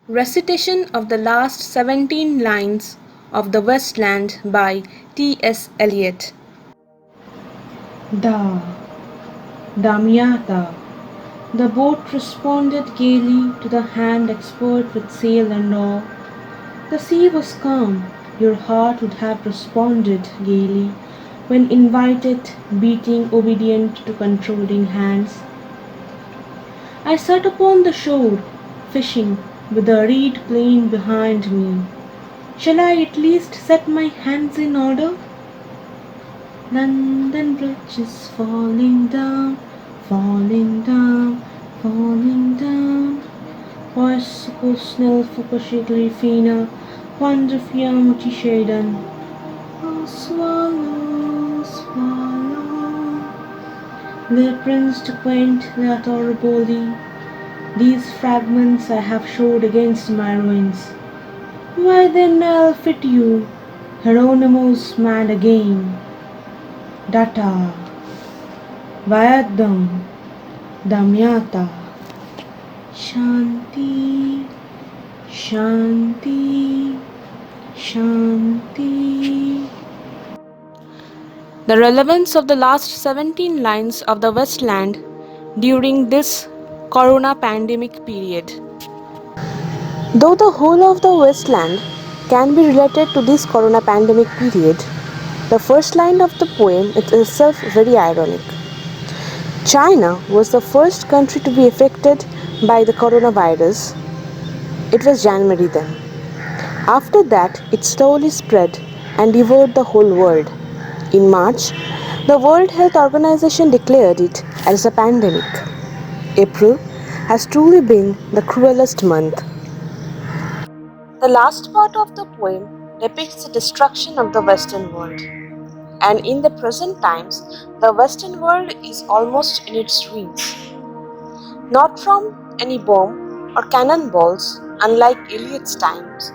Recitation of the last 17 lines of The Westland by T.S. Eliot. Da, Damiata. The boat responded gaily to the hand expert with sail and oar. The sea was calm. Your heart would have responded gaily when invited, beating obedient to controlling hands. I sat upon the shore, fishing, with the reed plain behind me. Shall I at least set my hands in order? London Bridge is falling down, falling down, falling down. Bicycle snäll försiktigt fina, vandrar framåt i shadon. Oh, swallow, swallow. Their prince to quaint that arborely, these fragments I have showed against my ruins. Why then I'll fit you, Hieronymus mad again. Data, Vayadam, Damyata, Shanti, Shanti, Shanti. The relevance of the last 17 lines of The Westland during this corona pandemic period. Though the whole of the Westland can be related to this corona pandemic period, the first line of the poem is itself very ironic. China was the first country to be affected by the coronavirus. It was January then. After that, it slowly spread and devoured the whole world. In March, the World Health Organization declared it as a pandemic. April has truly been the cruelest month. The last part of the poem depicts the destruction of the Western world. And in the present times, the Western world is almost in its ruins. Not from any bomb or cannonballs, unlike Eliot's times,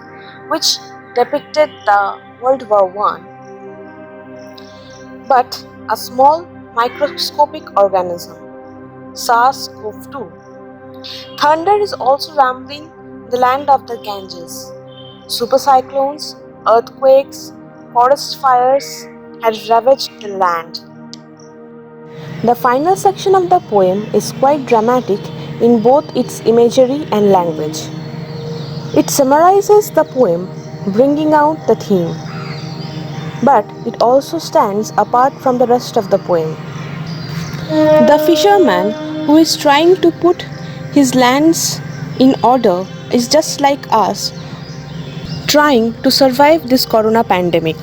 which depicted the World War I, but a small microscopic organism, SARS-CoV-2. Thunder is also rumbling the land of the Ganges. Supercyclones, earthquakes, forest fires had ravaged the land. The final section of the poem is quite dramatic in both its imagery and language. It summarizes the poem, bringing out the theme, but it also stands apart from the rest of the poem. The fisherman who is trying to put his lands in order is just like us, trying to survive this corona pandemic.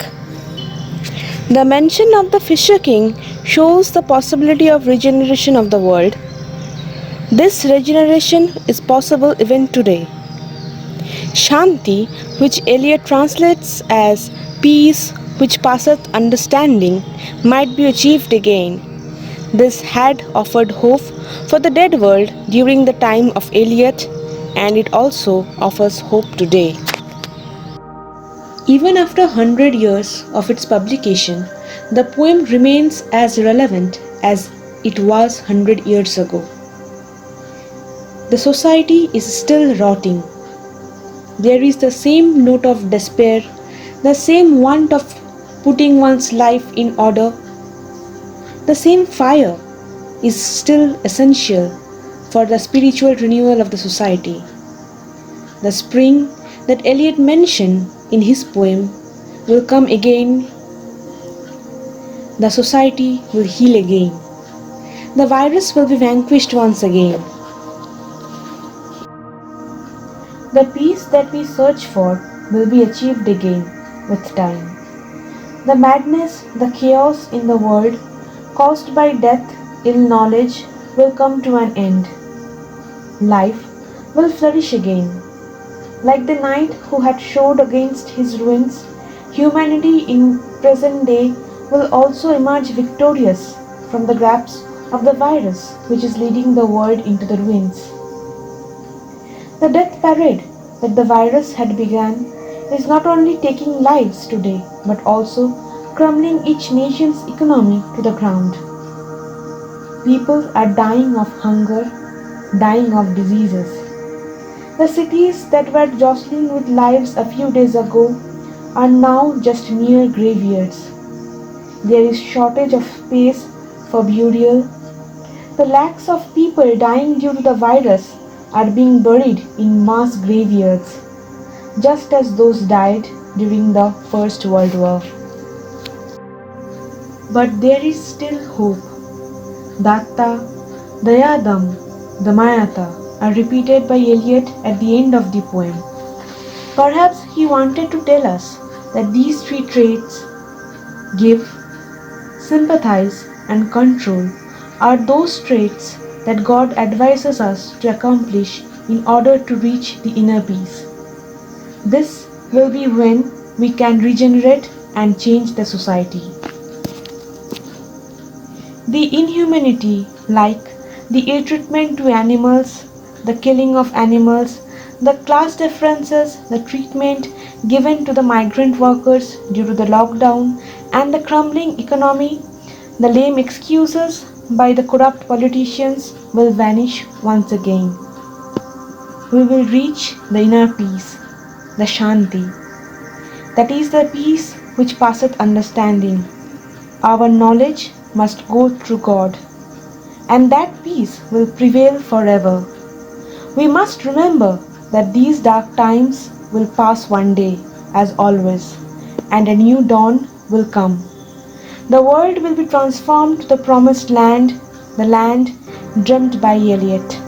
The mention of the Fisher King shows the possibility of regeneration of the world. This regeneration is possible even today. Shanti, which Eliot translates as peace which passeth understanding, might be achieved again. This had offered hope for the dead world during the time of Eliot, and it also offers hope today. Even after 100 years of its publication, the poem remains as relevant as it was 100 years ago. The society is still rotting. There is the same note of despair, the same want of putting one's life in order. The same fire is still essential for the spiritual renewal of the society. The spring that Eliot mentioned in his poem will come again. The society will heal again. The virus will be vanquished once again. The peace that we search for will be achieved again with time. The madness, the chaos in the world caused by death, ill knowledge will come to an end. Life will flourish again. Like the knight who had showed against his ruins, humanity in present day will also emerge victorious from the grasp of the virus which is leading the world into the ruins. The death parade that the virus had begun is not only taking lives today but also crumbling each nation's economy to the ground. People are dying of hunger, dying of diseases. The cities that were jostling with lives a few days ago are now just mere graveyards. There is shortage of space for burial. The lakhs of people dying due to the virus are being buried in mass graveyards, just as those died during the First World War. But there is still hope. Datta, Dayadam, Damayata are repeated by Eliot at the end of the poem. Perhaps he wanted to tell us that these three traits, give, sympathize, and control, are those traits that God advises us to accomplish in order to reach the inner peace. This will be when we can regenerate and change the society. The inhumanity, like the ill treatment to animals, the killing of animals, the class differences, the treatment given to the migrant workers due to the lockdown, and the crumbling economy, the lame excuses by the corrupt politicians will vanish once again. We will reach the inner peace, the Shanti. That is the peace which passeth understanding. Our knowledge must go through God, and that peace will prevail forever. We must remember that these dark times will pass one day, as always, and a new dawn will come. The world will be transformed to the promised land, the land dreamt by Eliot.